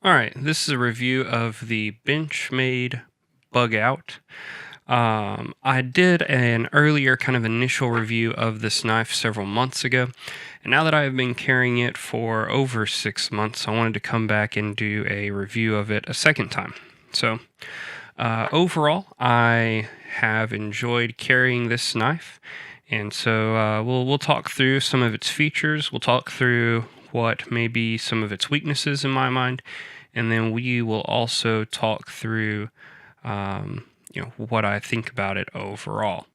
All right, this is a review of the Benchmade Bugout. I did an earlier kind of initial review of this knife several months ago, and now that I've been carrying it for over 6 months, I wanted to come back and do a review of it a second time. So, overall, I have enjoyed carrying this knife, and so we'll talk through some of its features. We'll talk through what may be some of its weaknesses in my mind, and then we will also talk through, what I think about it overall.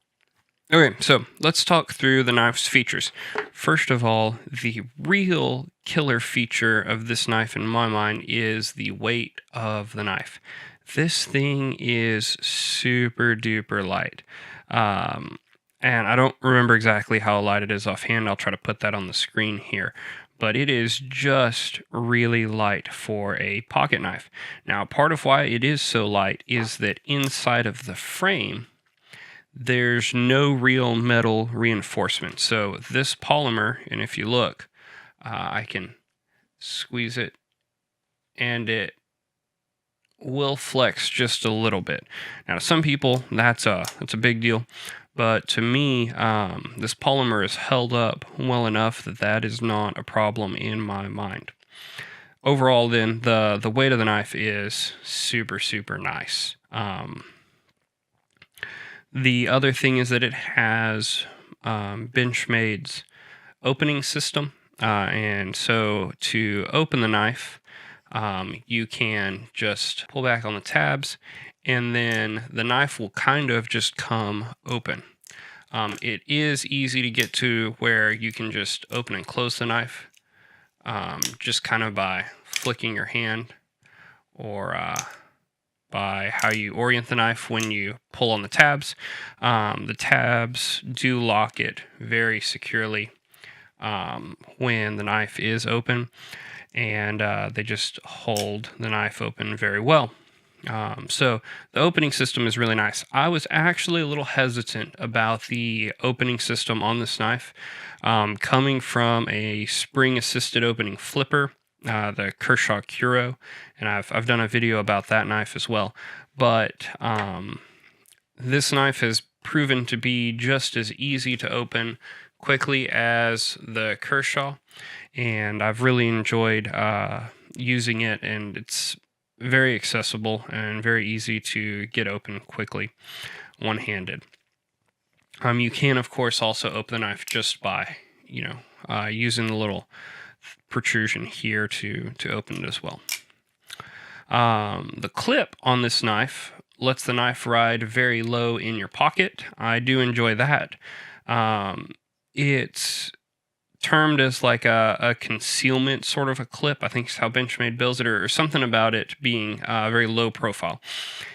Okay, so let's talk through the knife's features. First of all, the real killer feature of this knife in my mind is the weight of the knife. This thing is super duper light. And I don't remember exactly how light it is offhand. I'll try to put that on the screen here. But it is just really light for a pocket knife. Now, part of why it is so light is that inside of the frame, there's no real metal reinforcement. So this polymer, and if you look, I can squeeze it, and it will flex just a little bit. Now, to some people, that's a big deal. But to me, this polymer is held up well enough that that is not a problem in my mind. Overall, then, the weight of the knife is super, super nice. The other thing is that it has Benchmade's opening system. And so to open the knife, you can just pull back on the tabs, and then the knife will kind of just come open. It is easy to get to where you can just open and close the knife, just kind of by flicking your hand, or by how you orient the knife when you pull on the tabs. The tabs do lock it very securely when the knife is open, and they just hold the knife open very well. So the opening system is really nice. I was actually a little hesitant about the opening system on this knife, coming from a spring-assisted opening flipper, the Kershaw Curo, and I've done a video about that knife as well. But this knife has proven to be just as easy to open quickly as the Kershaw, and I've really enjoyed using it, and it's very accessible and very easy to get open quickly one-handed. You can, of course, also open the knife just by, using the little protrusion here to open it as well. The clip on this knife lets the knife ride very low in your pocket. I do enjoy that. It's termed as like a concealment sort of a clip. I think it's how Benchmade builds it, or something about it being very low profile.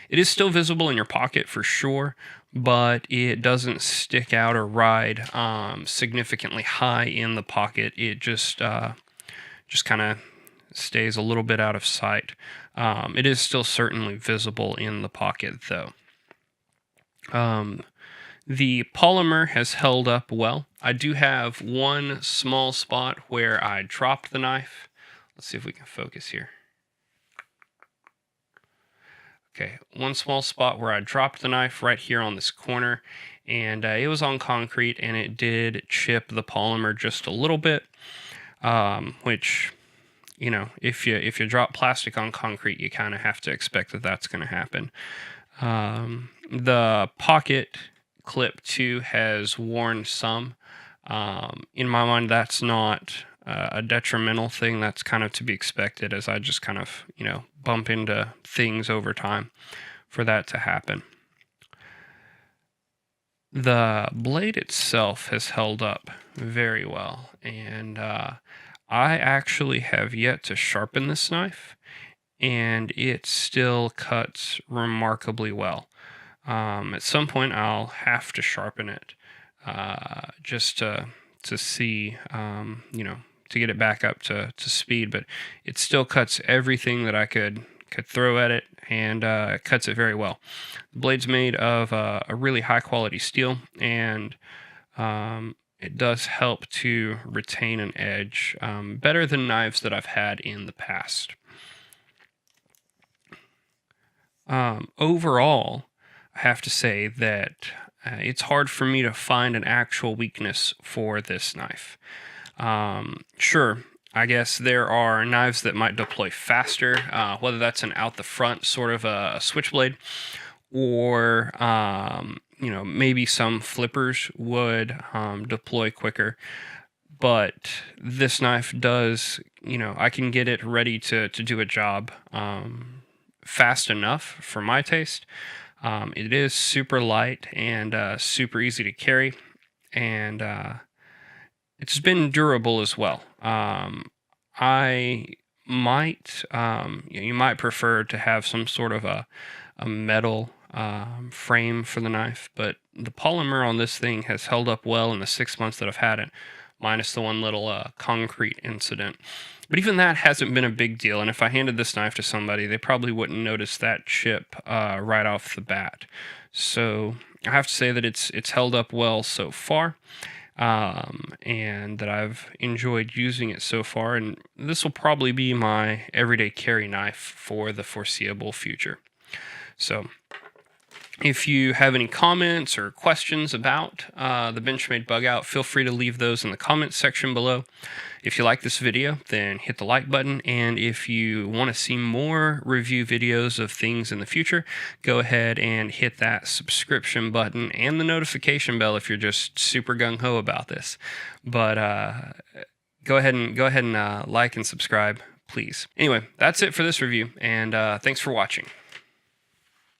It is still visible in your pocket for sure, but it doesn't stick out or ride significantly high in the pocket. It just kind of stays a little bit out of sight. It is still certainly visible in the pocket, though. The polymer has held up well. I do have one small spot where I dropped the knife. Let's see if we can focus here. Okay, one small spot where I dropped the knife right here on this corner, and it was on concrete, and it did chip the polymer just a little bit, which, if you drop plastic on concrete, you kind of have to expect that that's going to happen. The pocket clip too has worn some. In my mind, that's not a detrimental thing. That's kind of to be expected, as I just kind of, bump into things over time for that to happen. The blade itself has held up very well, and I actually have yet to sharpen this knife, and it still cuts remarkably well. At some point, I'll have to sharpen it just to see, to get it back up to speed. But it still cuts everything that I could throw at it, and it cuts it very well. The blade's made of a really high quality steel, and it does help to retain an edge better than knives that I've had in the past. Overall, I have to say that it's hard for me to find an actual weakness for this knife. Sure, I guess there are knives that might deploy faster, whether that's an out the front sort of a switchblade, or maybe some flippers would deploy quicker. But this knife does, I can get it ready to do a job fast enough for my taste. It is super light and super easy to carry, and it's been durable as well. I might, you might prefer to have some sort of a metal frame for the knife, but the polymer on this thing has held up well in the 6 months that I've had it, minus the one little concrete incident. But even that hasn't been a big deal, and if I handed this knife to somebody, they probably wouldn't notice that chip right off the bat. So I have to say that it's held up well so far, and that I've enjoyed using it so far, and this will probably be my everyday carry knife for the foreseeable future. So if you have any comments or questions about the Benchmade Bugout, feel free to leave those in the comments section below. If you like this video, then hit the like button, and if you want to see more review videos of things in the future, go ahead and hit that subscription button and the notification bell if you're just super gung-ho about this. But go ahead and like and subscribe, please. Anyway, that's it for this review, and thanks for watching.